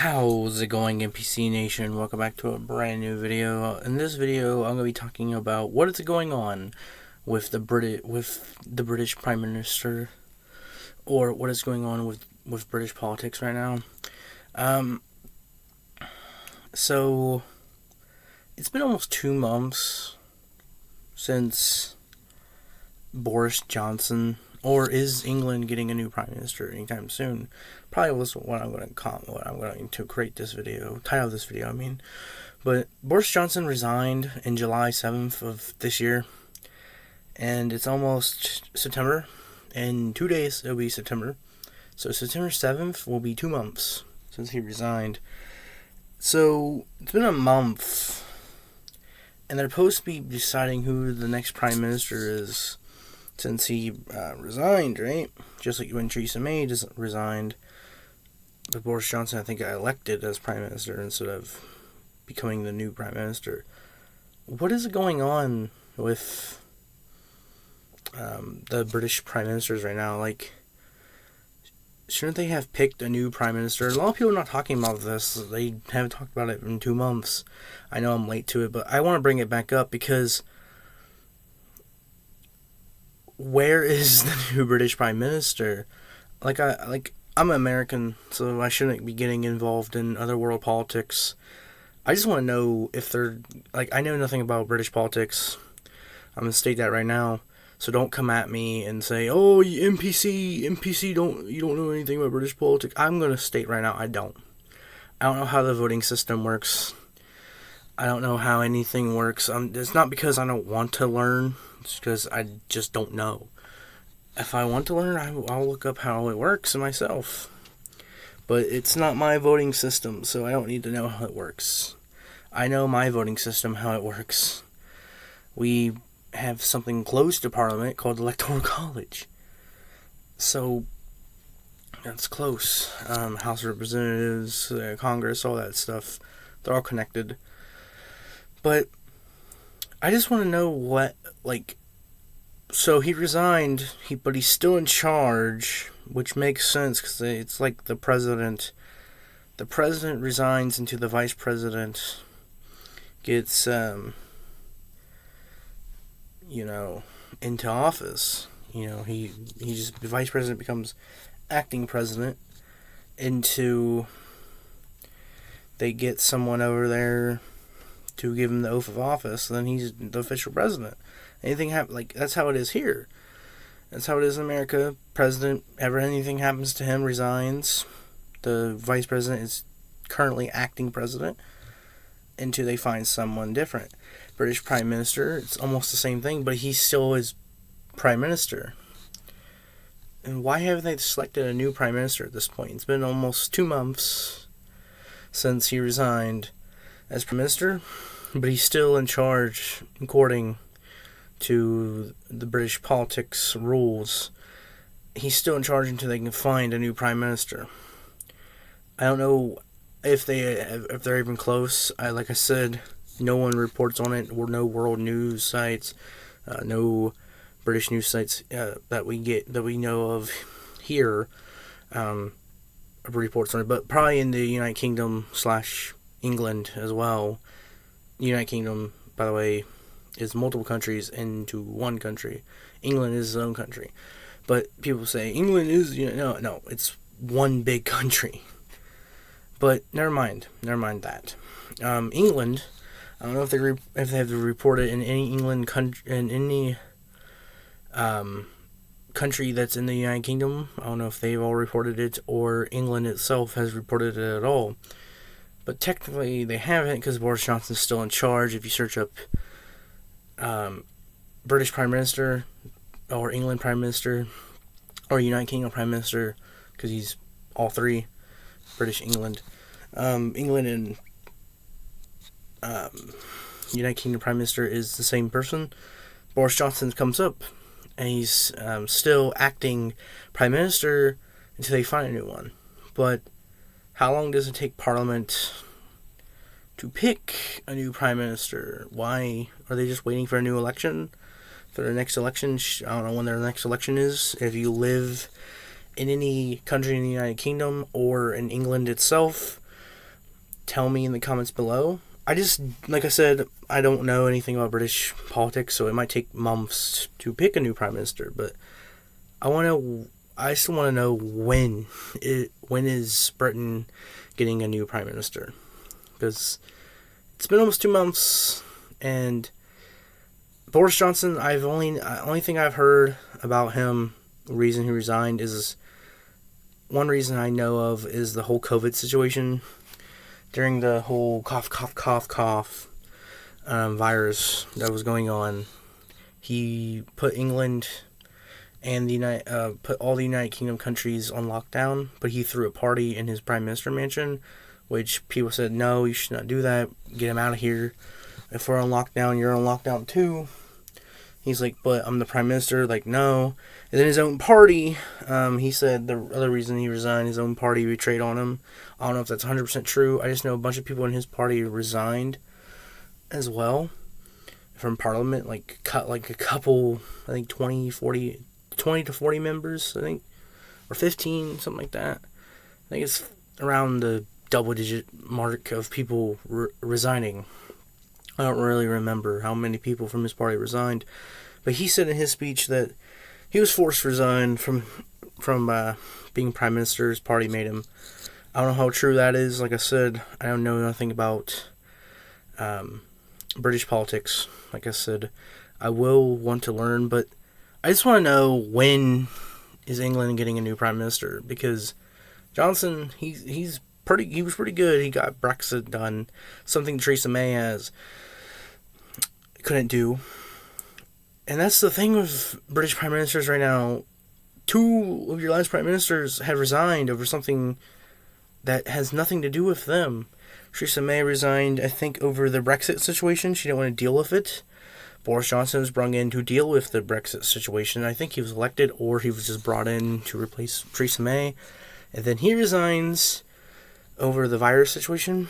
How's it going, NPC Nation? Welcome back to a brand new video. In this video, I'm going to be talking about what is going on with the British Prime Minister, or what is going on with British politics right now. So it's been almost 2 months since Boris Johnson, or is England getting a new prime minister anytime soon? Probably was what I'm going to create this video, title this video, I mean. But Boris Johnson resigned in July 7th of this year, and it's almost September. In 2 days, it'll be September. So September 7th will be 2 months since he resigned. So it's been a month, and they're supposed to be deciding who the next prime minister is since he resigned, right? Just like when Theresa May just resigned. But Boris Johnson, I think, got elected as prime minister instead of becoming the new prime minister. What is going on with the British prime ministers right now? Like, shouldn't they have picked a new prime minister? A lot of people are not talking about this. They haven't talked about it in 2 months. I know I'm late to it, but I want to bring it back up because where is the new British prime minister? I'm an American, so I shouldn't be getting involved in other world politics. I just want to know if they're, I know nothing about British politics. I'm going to state that right now. So don't come at me and say, oh, you NPC, you don't know anything about British politics. I'm going to state right now, I don't know how the voting system works. I don't know how anything works. It's not because I don't want to learn. It's because I just don't know. If I want to learn, I'll look up how it works myself. But it's not my voting system, so I don't need to know how it works. I know my voting system, how it works. We have something close to Parliament called Electoral College. So, that's close. House of Representatives, Congress, all that stuff. They're all connected. But I just want to know so he resigned, but he's still in charge, which makes sense because it's like the president. The president resigns until the vice president gets, into office. The vice president becomes acting president until they get someone over there to give him the oath of office. Then he's the official president. That's how it is here. That's how it is in America. President, anything happens to him, resigns. The vice president is currently acting president until they find someone different. British prime minister, it's almost the same thing, but he still is prime minister. And why haven't they selected a new prime minister at this point? It's been almost 2 months since he resigned as prime minister, but he's still in charge according to the British politics rules. He's still in charge until they can find a new prime minister. I don't know if they're even close. Like I said, no one reports on it, or no world news sites, no British news sites that we know of here reports on it. But probably in the United Kingdom / England as well. United Kingdom, by the way, is multiple countries into one country. England is its own country. But people say England is, no, it's one big country. But never mind that. England, I don't know if they have reported in any England country that's in the United Kingdom. I don't know if they've all reported it or England itself has reported it at all. But technically they haven't, because Boris Johnson's still in charge. If you search up British Prime Minister, or England Prime Minister, or United Kingdom Prime Minister, because he's all three, British, England, England and United Kingdom Prime Minister is the same person. Boris Johnson comes up, and he's still acting Prime Minister until they find a new one. But how long does it take Parliament to pick a new Prime Minister? Why are they just waiting for a new election? For the next election? I don't know when their next election is. If you live in any country in the United Kingdom or in England itself, tell me in the comments below. I just, like I said, I don't know anything about British politics, so it might take months to pick a new prime minister. But I still want to know when is Britain getting a new prime minister, because it's been almost 2 months, and Boris Johnson, only thing I've heard about him, the reason he resigned is, one reason I know of is the whole COVID situation. During the whole cough virus that was going on, he put England and put all the United Kingdom countries on lockdown, but he threw a party in his prime minister mansion, which people said, no, you should not do that, get him out of here. If we're on lockdown, you're on lockdown too. He's like, but I'm the prime minister, like, no. And then his own party, he said the other reason he resigned, his own party betrayed on him. I don't know if that's 100% true. I just know a bunch of people in his party resigned as well from parliament, like cut like a couple, I think 20 to 40 members, I think, or 15, something like that. I think it's around the double-digit mark of people resigning. I don't really remember how many people from his party resigned, but he said in his speech that he was forced to resign from being prime minister. His party made him. I don't know how true that is. Like I said, I don't know nothing about British politics. Like I said, I will want to learn, but I just want to know, when is England getting a new prime minister? Because Johnson, he was pretty good. He got Brexit done, something Theresa May couldn't do. And that's the thing with British prime ministers right now. 2 of your last prime ministers have resigned over something that has nothing to do with them. Theresa May resigned, I think, over the Brexit situation. She didn't want to deal with it. Boris Johnson was brought in to deal with the Brexit situation. I think he was elected, or he was just brought in to replace Theresa May. And then he resigns over the virus situation.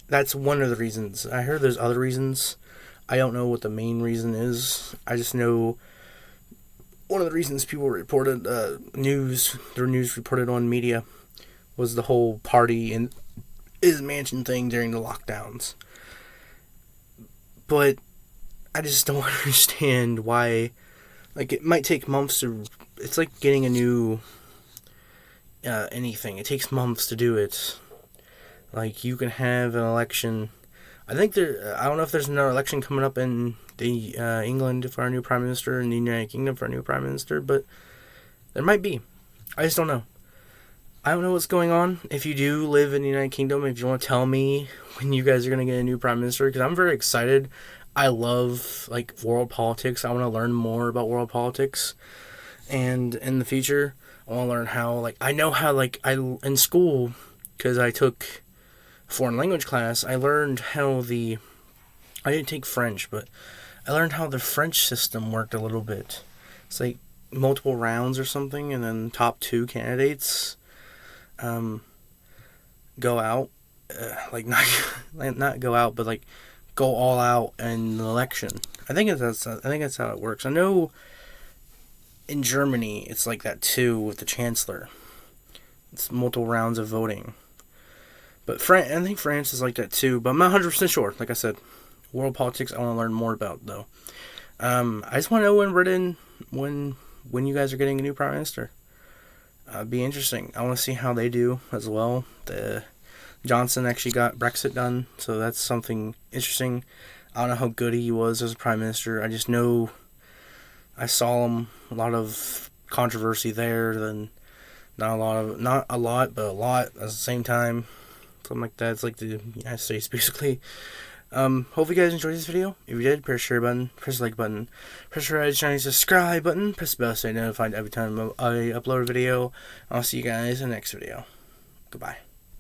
That's one of the reasons. I heard there's other reasons. I don't know what the main reason is. I just know one of the reasons people reported their news reported on media was the whole party in his mansion thing during the lockdowns. But I just don't understand why. Like, it might take months to. It's like getting a new anything. It takes months to do it. Like, you can have an election. I don't know if there's another election coming up in the England for our new prime minister and the United Kingdom for our new prime minister, but there might be. I just don't know. I don't know what's going on. If you do live in the United Kingdom, if you want to tell me when you guys are going to get a new prime minister, because I'm very excited. I love, like, world politics. I want to learn more about world politics. And in the future, I want to learn how, like, I know how, like, in school, because I took foreign language class, I learned how I didn't take French, but I learned how the French system worked a little bit. It's like multiple rounds or something, and then top 2 candidates go out, like, not go out, but like go all out in the election. I think that's how it works. I know in Germany it's like that too with the chancellor. It's multiple rounds of voting. But I think France is like that too, but I'm not 100% sure. Like I said, world politics I want to learn more about, though. I just want to know when you guys are getting a new prime minister. It'd be interesting. I want to see how they do as well. The Johnson actually got Brexit done, so that's something interesting. I don't know how good he was as a prime minister. I just know I saw him, a lot of controversy there, then not a lot, but a lot at the same time. Something like that. It's like the United States, basically. Hope you guys enjoyed this video. If you did, press the share button, press the like button, press the red shiny subscribe button, press the bell so you're notified every time I upload a video. I'll see you guys in the next video. Goodbye.